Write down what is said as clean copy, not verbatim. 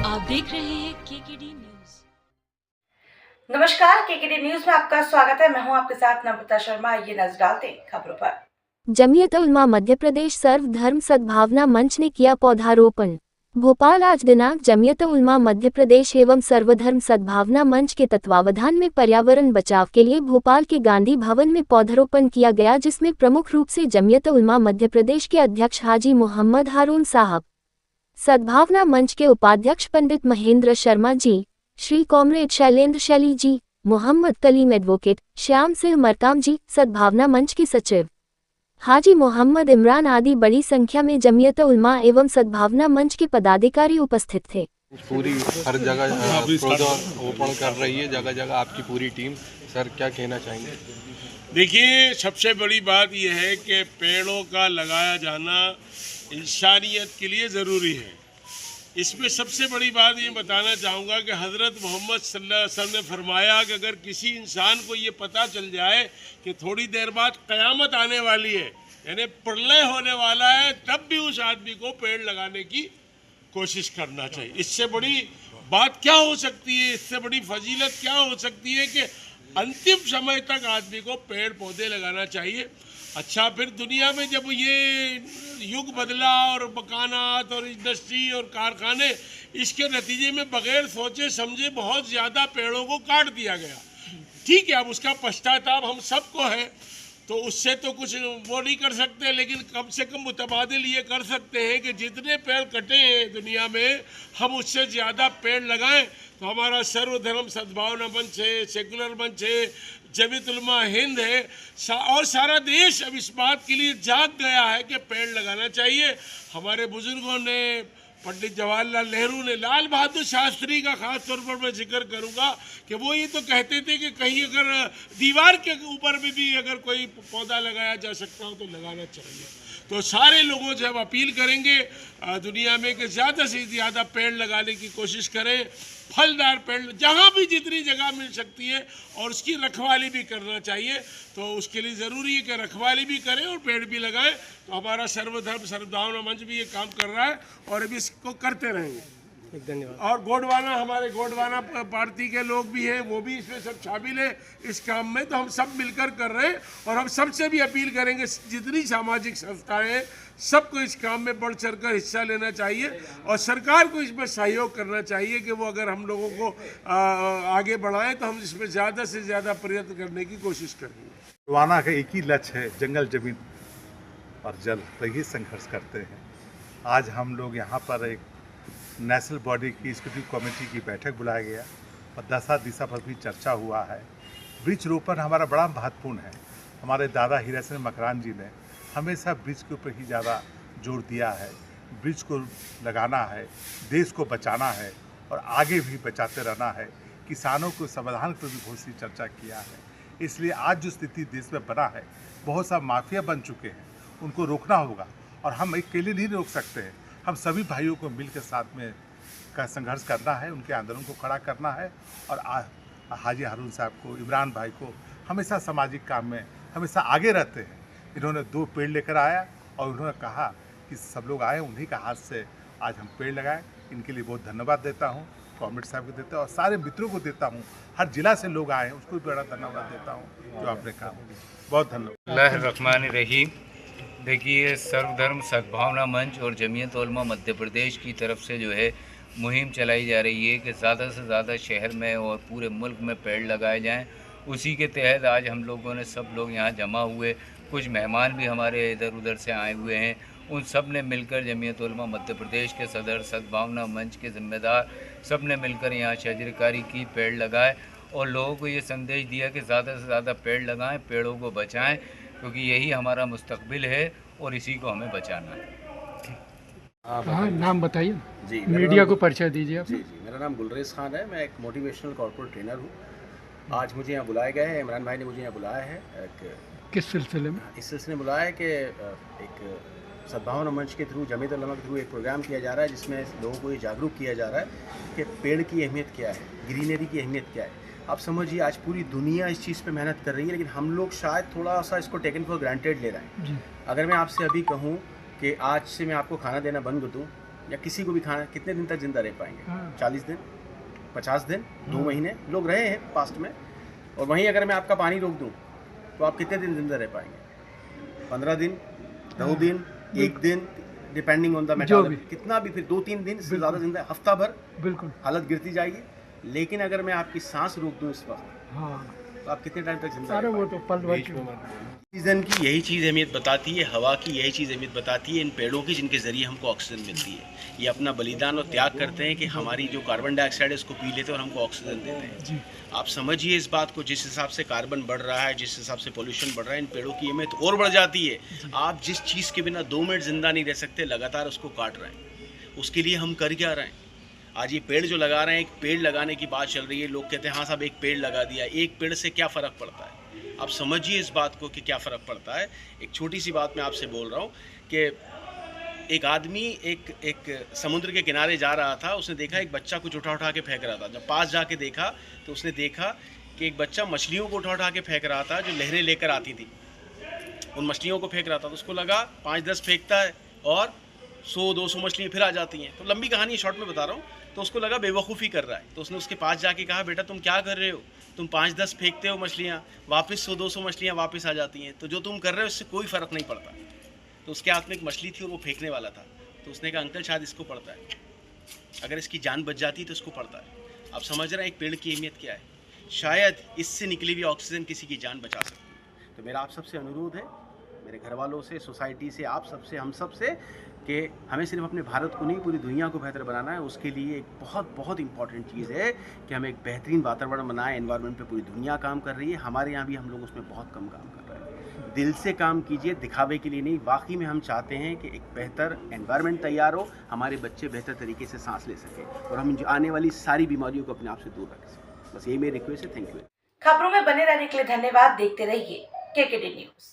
आप देख रहे हैं केकेडी न्यूज। नमस्कार, केकेडी न्यूज में आपका स्वागत है। मैं हूं आपके साथ नम्रता शर्मा। ये नजर डालते हैं खबरों पर। जमीयत उलमा मध्य प्रदेश सर्वधर्म सद्भावना मंच ने किया पौधारोपण। भोपाल आज दिनांक जमीयत उलमा मध्य प्रदेश एवं सर्वधर्म सद्भावना मंच के तत्वावधान में पर्यावरण बचाव के लिए भोपाल के गांधी भवन में पौधारोपण किया गया, जिसमें प्रमुख रूप से जमीयत उलमा मध्य प्रदेश के अध्यक्ष हाजी मोहम्मद हारून साहब, सद्भावना मंच के उपाध्यक्ष पंडित महेंद्र शर्मा जी, श्री कॉमरेड शैलेंद्र शैली जी, मोहम्मद कलीम एडवोकेट, श्याम सिंह मरकाम जी, सद्भावना मंच की सचिव हाजी मोहम्मद इमरान आदि बड़ी संख्या में जमीयत उलमा एवं सद्भावना मंच के पदाधिकारी उपस्थित थे। पूरी हर जगह पौधारोपण कर रही है, जगह जगह आपकी पूरी टीम। सर, क्या कहना चाहेंगे? देखिए, सबसे बड़ी बात यह है कि पेड़ों का लगाया जाना इंसानियत के लिए ज़रूरी है। इसमें सबसे बड़ी बात ये बताना चाहूँगा कि हज़रत मोहम्मद सल्लल्लाहु अलैहि वसल्लम ने फरमाया कि अगर किसी इंसान को ये पता चल जाए कि थोड़ी देर बाद क़यामत आने वाली है, यानी प्रलय होने वाला है, तब भी उस आदमी को पेड़ लगाने की कोशिश करना चाहिए। इससे बड़ी बात क्या हो सकती है, इससे बड़ी फजीलत क्या हो सकती है कि अंतिम समय तक आदमी को पेड़ पौधे लगाना चाहिए। अच्छा, फिर दुनिया में जब ये युग बदला और मकानात और इंडस्ट्री और कारखाने, इसके नतीजे में बगैर सोचे समझे बहुत ज़्यादा पेड़ों को काट दिया गया। ठीक है, अब उसका पश्चाताप हम सबको है, तो उससे तो कुछ वो नहीं कर सकते, लेकिन कम से कम मुतबादिल ये कर सकते हैं कि जितने पेड़ कटे हैं दुनिया में, हम उससे ज़्यादा पेड़ लगाएं। तो हमारा सर्वधर्म सद्भावना मंच है, सेकुलर मंच है, जमीयत उलमा हिंद है, और सारा देश अब इस बात के लिए जाग गया है कि पेड़ लगाना चाहिए। हमारे बुजुर्गों ने, पंडित जवाहरलाल नेहरू ने, लाल बहादुर शास्त्री का ख़ास तौर पर मैं जिक्र करूंगा कि वो ये तो कहते थे कि कहीं अगर दीवार के ऊपर भी अगर कोई पौधा लगाया जा सकता हो तो लगाना चाहिए। तो सारे लोगों से हम अपील करेंगे दुनिया में कि ज़्यादा से ज़्यादा पेड़ लगाने की कोशिश करें, फलदार पेड़ जहाँ भी जितनी जगह मिल सकती है, और उसकी रखवाली भी करना चाहिए। तो उसके लिए ज़रूरी है कि रखवाली भी करें और पेड़ भी लगाएं। तो हमारा सर्वधर्म सद्भावना मंच भी ये काम कर रहा है और अभी इसको करते रहेंगे। धन्यवाद। और गोडवाना, हमारे गोडवाना पार्टी के लोग भी हैं, वो भी इसमें सब शामिल है इस काम में। तो हम सब मिलकर कर रहे हैं और हम सबसे भी अपील करेंगे, जितनी सामाजिक संस्थाएं हैं सबको इस काम में बढ़ चढ़ कर हिस्सा लेना चाहिए और सरकार को इसमें सहयोग करना चाहिए कि वो अगर हम लोगों को आगे बढ़ाएं तो हम इसमें ज़्यादा से ज़्यादा प्रयत्न करने की कोशिश करेंगे। गोडवाना का एक ही लक्ष्य है, जंगल, जमीन और जल, यही संघर्ष करते हैं। आज हम लोग यहाँ पर एक नेशनल बॉडी की एग्जीक्यूटिव कमेटी की बैठक बुलाया गया और दशा दिशा पर भी चर्चा हुआ है। वृक्ष रोपण हमारा बड़ा महत्वपूर्ण है। हमारे दादा हीरा सिंह मकरान जी ने हमेशा वृक्ष के ऊपर ही ज़्यादा जोर दिया है। वृक्ष को लगाना है, देश को बचाना है और आगे भी बचाते रहना है। किसानों को समाधान पर भी बहुत सी चर्चा किया है। इसलिए आज जो स्थिति देश में बना है, बहुत सा माफिया बन चुके हैं, उनको रोकना होगा और हम अकेले नहीं रोक सकते हैं। हम सभी भाइयों को मिलकर साथ में का संघर्ष करना है, उनके आंदोलन को खड़ा करना है। और हाजी हारून साहब को, इमरान भाई को हमेशा सामाजिक काम में हमेशा आगे रहते हैं। इन्होंने 2 पेड़ लेकर आया और उन्होंने कहा कि सब लोग आए, उन्हीं का हाथ से आज हम पेड़ लगाएं। इनके लिए बहुत धन्यवाद देता हूँ, कॉमरेड साहब को देता हूँ और सारे मित्रों को देता हूँ। हर जिला से लोग आए हैं, उसको भी बड़ा धन्यवाद देता हूँ जो आपने कहा। बहुत धन्यवाद। रहमान रहीम। देखिए, सर्वधर्म सद्भावना मंच और जमीयत उलमा मध्य प्रदेश की तरफ से जो है मुहिम चलाई जा रही है कि ज़्यादा से ज़्यादा शहर में और पूरे मुल्क में पेड़ लगाए जाएं। उसी के तहत आज हम लोगों ने सब लोग यहाँ जमा हुए, कुछ मेहमान भी हमारे इधर उधर से आए हुए हैं। उन सब ने मिलकर जमीयत उलमा मध्य प्रदेश के सदर, सद्भावना मंच के ज़िम्मेदार सब ने मिलकर यहाँ शजरकारी की, पेड़ लगाए और लोगों को ये संदेश दिया कि ज़्यादा से ज़्यादा पेड़ लगाएं, पेड़ों को बचाएं, क्योंकि यही हमारा मुस्तकबिल है और इसी को हमें बचाना है। हाँ, नाम बताइए जी, मीडिया को परिचय दीजिए आप। जी, मेरा नाम गुलरेज खान है। मैं एक मोटिवेशनल कॉर्पोरेट ट्रेनर हूँ। आज मुझे यहाँ बुलाया गया है, इमरान भाई ने मुझे यहाँ बुलाया है। किस सिलसिले में? इस सिलसिले में बुलाया है कि एक सद्भावना मंच के थ्रू, जमीयत उलमा के थ्रू एक प्रोग्राम किया जा रहा है जिसमें लोगों को ये जागरूक किया जा रहा है कि पेड़ की अहमियत क्या है, ग्रीनरी की अहमियत क्या है। आप समझिए, आज पूरी दुनिया इस चीज़ पे मेहनत कर रही है, लेकिन हम लोग शायद थोड़ा सा इसको टेकन फॉर ग्रांटेड ले रहे हैं। अगर मैं आपसे अभी कहूँ कि आज से मैं आपको खाना देना बंद कर दूँ या किसी को भी खाना, कितने दिन तक जिंदा रह पाएंगे? हाँ। 40 दिन, 50 दिन, 2 महीने लोग रहे हैं पास्ट में। और वहीं अगर मैं आपका पानी रोक दूं तो आप कितने दिन जिंदा रह पाएंगे? 15 दिन, 2 दिन, 1 दिन, डिपेंडिंग ऑन द मेटाबॉलिज्म, कितना भी, फिर 2-3 दिन से ज़्यादा जिंदा, हफ्ता भर बिल्कुल हालत गिरती जाएगी। लेकिन अगर मैं आपकी सांस रोक दूं इस वक्त, हाँ। तो आप कितने टाइम तक जिंदा अरे रह वो तो पल भर की ऑक्सीजन की यही चीज़ अहमियत बताती है, हवा की यही चीज़ अहमियत बताती है, इन पेड़ों की जिनके ज़रिए हमको ऑक्सीजन मिलती है। ये अपना बलिदान और त्याग करते हैं कि हमारी जो कार्बन डाइऑक्साइड है उसको पी लेते हैं और हमको ऑक्सीजन देते हैं। आप समझिए इस बात को, जिस हिसाब से कार्बन बढ़ रहा है, जिस हिसाब से पोल्यूशन बढ़ रहा है, इन पेड़ों की अहमियत और बढ़ जाती है। आप जिस चीज़ के बिना 2 मिनट जिंदा नहीं रह सकते, लगातार उसको काट रहे हैं। उसके लिए हम कर क्या रहे हैं? आज ये पेड़ जो लगा रहे हैं, एक पेड़ लगाने की बात चल रही है, लोग कहते हैं हाँ साहब एक पेड़ लगा दिया, एक पेड़ से क्या फ़र्क पड़ता है? आप समझिए इस बात को कि क्या फ़र्क पड़ता है। एक छोटी सी बात मैं आपसे बोल रहा हूँ कि एक आदमी एक समुद्र के किनारे जा रहा था, उसने देखा एक बच्चा कुछ उठा के फेंक रहा था। जब पास जाके देखा तो उसने देखा कि एक बच्चा मछलियों को उठा के फेंक रहा था, जो लहरें लेकर आती थी, उन मछलियों को फेंक रहा था। तो उसको लगा 5-10 फेंकता है और 100-200 मछलियाँ फिर आ जाती हैं। तो लंबी कहानी शॉर्ट में बता रहा हूँ। तो उसको लगा बेवकूफ़ी कर रहा है, तो उसने उसके पास जाके कहा, बेटा तुम क्या कर रहे हो? तुम 5-10 फेंकते हो मछलियाँ, वापस 100-200 मछलियाँ वापस आ जाती हैं, तो जो तुम कर रहे हो इससे कोई फ़र्क नहीं पड़ता। तो उसके हाथ में एक मछली थी और वो फेंकने वाला था। तो उसने कहा अंकल शायद इसको पड़ता है, अगर इसकी जान बच जाती तो इसको पड़ता है। आप समझ रहे हैं एक पेड़ की अहमियत क्या है? शायद इससे निकली हुई ऑक्सीजन किसी की जान बचा सकती है। तो मेरा आप सबसे अनुरोध है, मेरे घर वालों से, सोसाइटी से, आप सबसे, हम सब से, कि हमें सिर्फ अपने भारत को नहीं पूरी दुनिया को बेहतर बनाना है। उसके लिए एक बहुत बहुत इंपॉर्टेंट चीज़ है कि हम एक बेहतरीन वातावरण बनाएं। एनवायरनमेंट पे पूरी दुनिया काम कर रही है, हमारे यहाँ भी हम लोग उसमें बहुत कम काम कर रहे हैं। दिल से काम कीजिए, दिखावे के लिए नहीं। वाकई में हम चाहते हैं कि एक बेहतर एनवायरनमेंट तैयार हो, हमारे बच्चे बेहतर तरीके से सांस ले सकें और हम आने वाली सारी बीमारियों को अपने आप से दूर रख सकें। बस यही मेरी रिक्वेस्ट है। Thank you. खबरों में बने रहने के लिए धन्यवाद। देखते रहिए KKD न्यूज़।